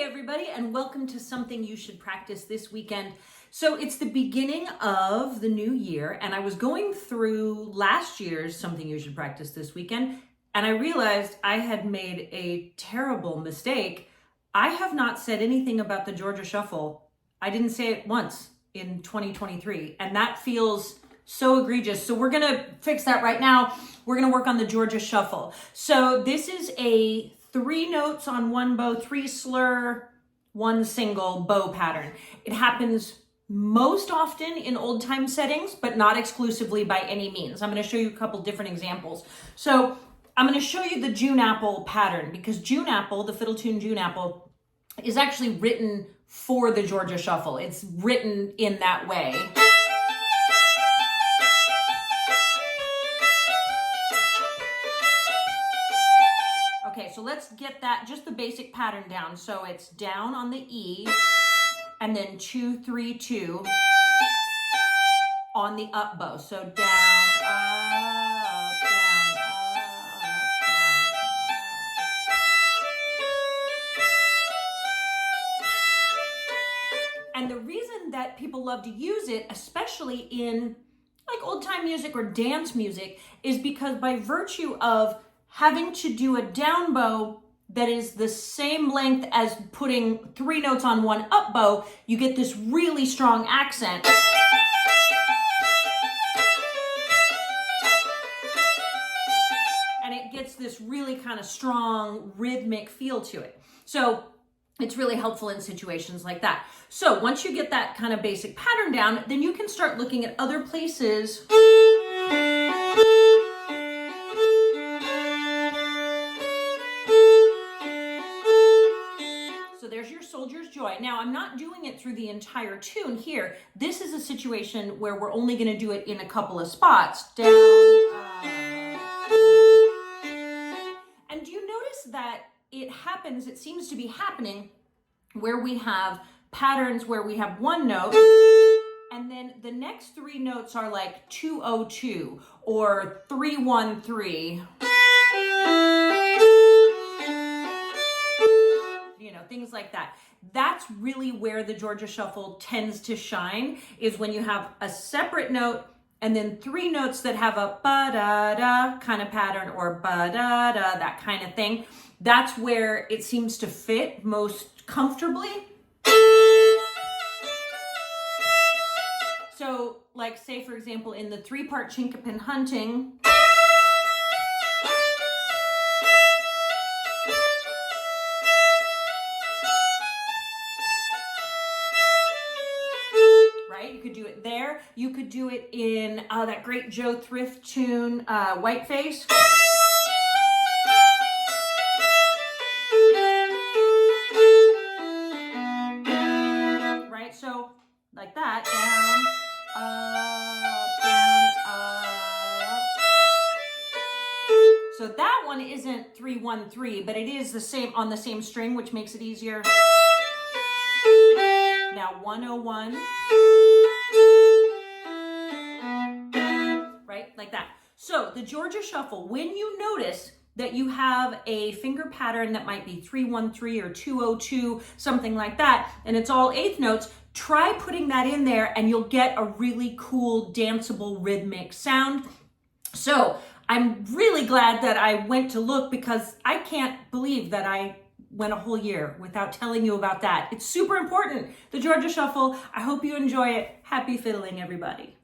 everybody, and welcome to Something You Should Practice This Weekend. So it's the beginning of the new year, and I was going through last year's Something You Should Practice This Weekend, and I realized I had made a terrible mistake. I have not said anything about the Georgia Shuffle. I didn't say it once in 2023, and that feels so egregious. So we're gonna fix that right now. We're gonna work on the Georgia Shuffle. So this is a 3 notes on one bow, 3 slur, 1 single bow pattern. It happens most often in old time settings, but not exclusively by any means. I'm going to show you a couple different examples. So I'm going to show you the June apple pattern, because June apple, the fiddle tune June apple, is actually written for the Georgia Shuffle. It's written in that way. Okay, so let's get that, just the basic pattern down. So it's down on the E, and then 2, 3, 2 on the up bow. So down, up, down, up, down. And the reason that people love to use it, especially in like old time music or dance music, is because by virtue of having to do a down bow that is the same length as putting 3 notes on one up bow, you get this really strong accent. And it gets this really kind of strong rhythmic feel to it. So it's really helpful in situations like that. So once you get that kind of basic pattern down, then you can start looking at other places. So there's your Soldier's Joy. Now, I'm not doing it through the entire tune here. This is a situation where we're only going to do it in a couple of spots. Down, and do you notice that it happens, it seems to be happening, where we have patterns where we have 1 note, and then the next 3 notes are like 2-0-2 or 3-1-3. Things like that. That's really where the Georgia Shuffle tends to shine, is when you have a separate note and then 3 notes that have a ba-da-da kind of pattern or ba-da-da, that kind of thing. That's where it seems to fit most comfortably. So, like, say, for example, in the 3-part Chinkapin hunting, you could do it there. You could do it in that great Joe Thrift tune, Whiteface. Right, so like that, down, up. So that one isn't 3-1-3, but it is the same on the same string, which makes it easier. Now 1-0-1. Right, like that. So the Georgia Shuffle, when you notice that you have a finger pattern that might be 3-1-3 or 2-0-2, something like that, and it's all 8th notes, try putting that in there and you'll get a really cool, danceable, rhythmic sound. So I'm really glad that I went to look, because I can't believe that I went a whole year without telling you about that. It's super important. The Georgia Shuffle. I hope you enjoy it. Happy fiddling, everybody.